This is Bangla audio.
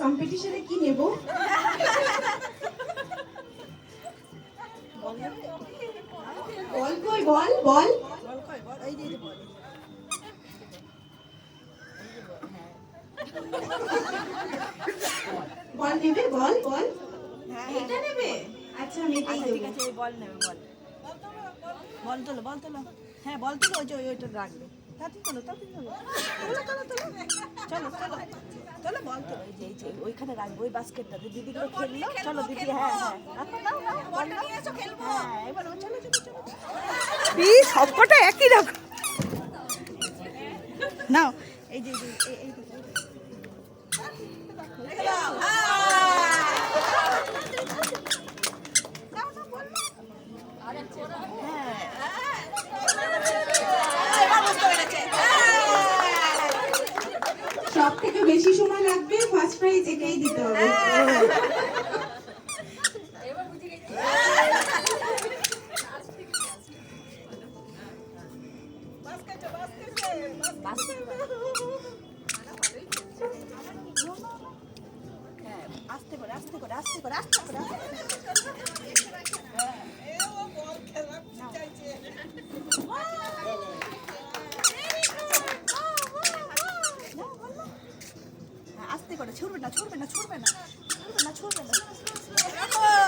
কম্পিটিশনে কি নেব? বল কই, বল বল। বল নেবে, বল বল। এটা নেবে? আচ্ছা আমি এটাই দেব। ঠিক আছে, বল নেবে, বল বল তোলো, বল তোলো। হ্যাঁ বল তোলো, ওইটা রাখবে। তাড়াতাড়ি তোলো, তাড়াতাড়ি তোলো, চলো চলো চলো চলো, বল তোলো। এই যে ওইখানে রাখবো, ওই বাস্কেটটাতে দিদিগুলো খেললো। চলো দিদি, হ্যাঁ হ্যাঁ রাখো, নাও নাও, বল নাও, হ্যাঁ এবার চলো চলো চলো। সবকটা একই রকম নাও। এই যে এই সব থেকে বেশি সময় লাগবে, ফার্স্ট প্রাইজ একেই দিতে হবে। আস্তে করে আস্তে করে আস্তে করে আস্তে করে আস্তে করে, ছুড়বে না ছুড়বে না ছুড়বে না ছুড়বে না ছুড়বে না।